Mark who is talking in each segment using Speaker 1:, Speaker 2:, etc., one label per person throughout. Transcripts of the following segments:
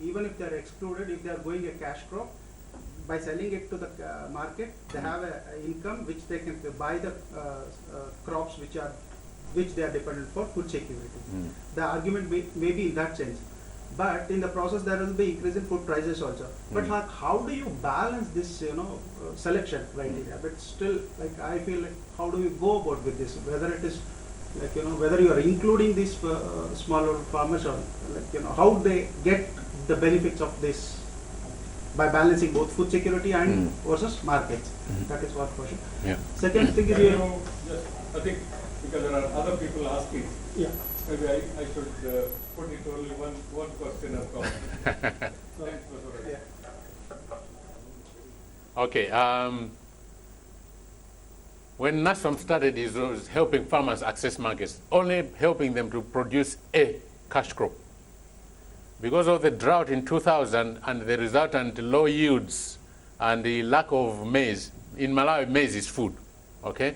Speaker 1: even if they are excluded, if they are going a cash crop, by selling it to the market, they have a income which they can buy the crops which they are dependent for food security. The argument may be in that sense. But in the process, there will be increase in food prices also. But like, how do you balance this, selection criteria? But still, like, I feel like, how do you go about with this? Whether it is, like, whether you are including these smaller farmers or, like, how they get the benefits of this by balancing both food security and versus markets. That is one question.
Speaker 2: Yeah.
Speaker 1: Second thing is,
Speaker 3: I think because there are other people asking.
Speaker 1: Yeah.
Speaker 3: Maybe I should put it only one question of course. Thanks, Professor.
Speaker 1: Yeah.
Speaker 2: Okay. When NASFAM started, it was helping farmers access markets, only helping them to produce a cash crop. Because of the drought in 2000 and the resultant low yields and the lack of maize, in Malawi, maize is food, okay?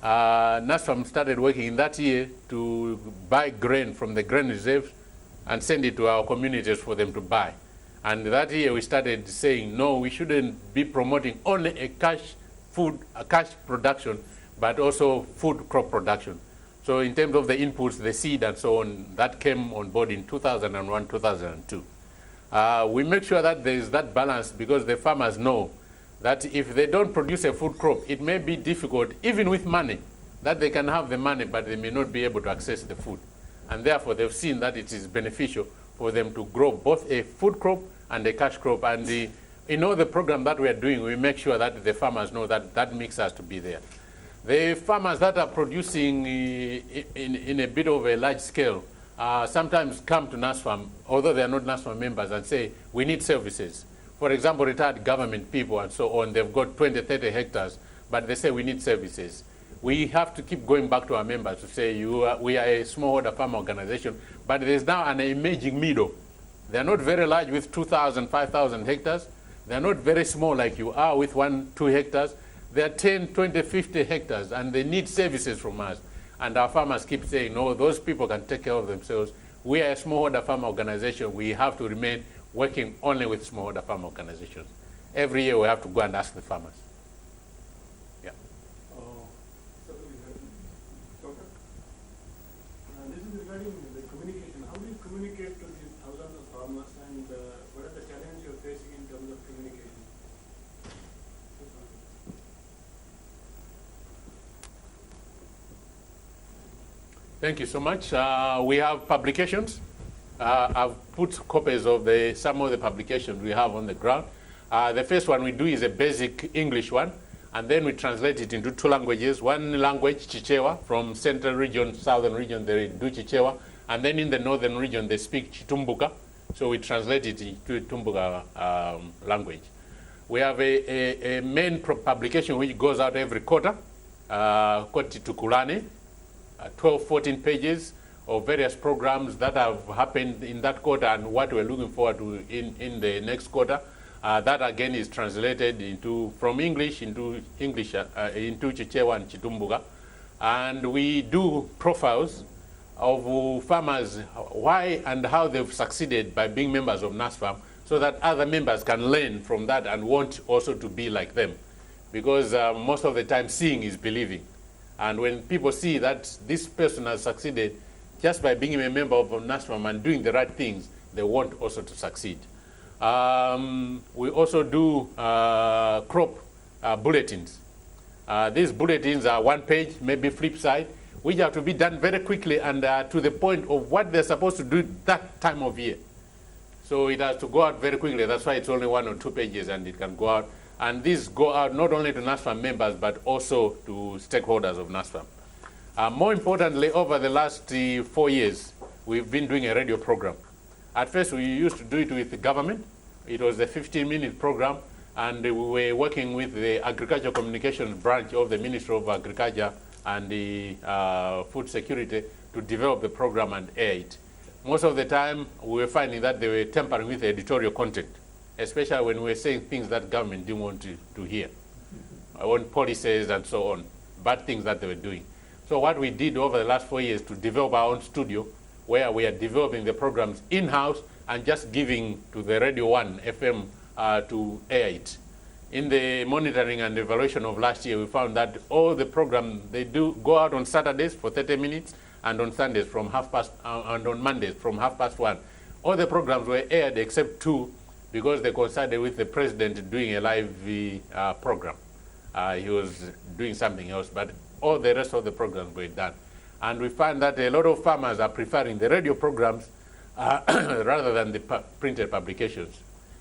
Speaker 2: NASFAM started working in that year to buy grain from the grain reserves and send it to our communities for them to buy. And that year we started saying, no, we shouldn't be promoting only a cash production, but also food crop production. So in terms of the inputs, the seed and so on, that came on board in 2001, 2002. We make sure that there is that balance because the farmers know that if they don't produce a food crop, it may be difficult, even with money, that they can have the money, but they may not be able to access the food. And therefore, they've seen that it is beneficial for them to grow both a food crop and a cash crop. And in all the program that we are doing, we make sure that the farmers know that that mix has to be there. The farmers that are producing in a bit of a large scale sometimes come to NASFAM, although they are not NASFAM members, and say, we need services. For example, retired government people and so on, they've got 20, 30 hectares, but they say we need services. We have to keep going back to our members to say, we are a smallholder farm organization, but there's now an emerging middle. They're not very large with 2,000, 5,000 hectares. They're not very small like you are with 1, 2 hectares. They're 10, 20, 50 hectares, and they need services from us. And our farmers keep saying, no, those people can take care of themselves. We are a smallholder farm organization. We have to remain working only with smallholder farm organizations. Every year we have to go and ask the farmers. Yeah.
Speaker 4: This is regarding the communication. How do you communicate to these thousands of farmers, and what are the challenges you're facing in terms of communication?
Speaker 2: Thank you so much. We have publications. I've put copies of some of the publications we have on the ground. The first one we do is a basic English one, and then we translate it into 2 languages. One language, Chichewa, from central region, southern region, they do Chichewa, and then in the northern region, they speak Chitumbuka, so we translate it into Tumbuka language. We have a main publication which goes out every quarter, called Tukulane, 12, 14 pages of various programs that have happened in that quarter and what we're looking forward to in the next quarter. That again is translated from English into Chichewa and Chitumbuka. And we do profiles of farmers, why and how they've succeeded by being members of NASFAM, so that other members can learn from that and want also to be like them. Because most of the time seeing is believing. And when people see that this person has succeeded just by being a member of NASFAM and doing the right things, they want also to succeed. We also do crop bulletins. These bulletins are 1 page, maybe flip side, which have to be done very quickly and to the point of what they're supposed to do that time of year. So it has to go out very quickly. That's why it's only 1 or 2 pages and it can go out. And these go out not only to NASFAM members, but also to stakeholders of NASFAM. More importantly, over the last 4 years, we've been doing a radio program. At first, we used to do it with the government. It was a 15-minute program, and we were working with the Agriculture Communications branch of the Ministry of Agriculture and the Food Security to develop the program and air it. Most of the time, we were finding that they were tampering with the editorial content, especially when we were saying things that government didn't want to hear, on policies and so on, bad things that they were doing. So what we did over the last 4 years to develop our own studio, where we are developing the programs in-house and just giving to the Radio 1 FM to air it. In the monitoring and evaluation of last year, we found that all the programs, they do go out on Saturdays for 30 minutes and on Sundays from and on Mondays from 1:30. All the programs were aired except 2 because they coincided with the president doing a live program. He was doing something else, but all the rest of the programs were done. And we find that a lot of farmers are preferring the radio programs rather than the printed publications.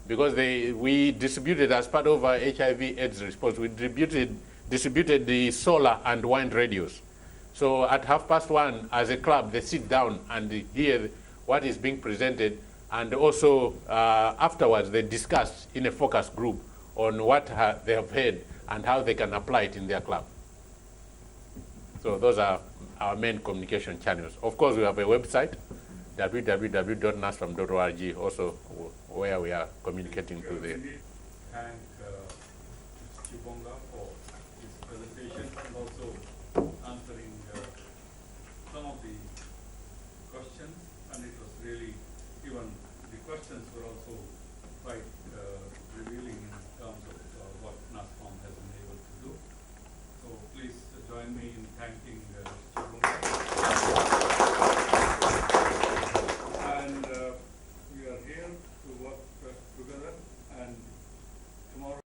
Speaker 2: Because we distributed, as part of our HIV/AIDS response, we distributed the solar and wind radios. So at 1:30, as a club, they sit down and hear what is being presented, and also afterwards they discuss in a focus group on what they have heard and how they can apply it in their club. So those are our main communication channels. Of course, we have a website, www.nasfam.org, also where we are communicating to the...
Speaker 3: Thank Ms. Chibonga for this presentation, and also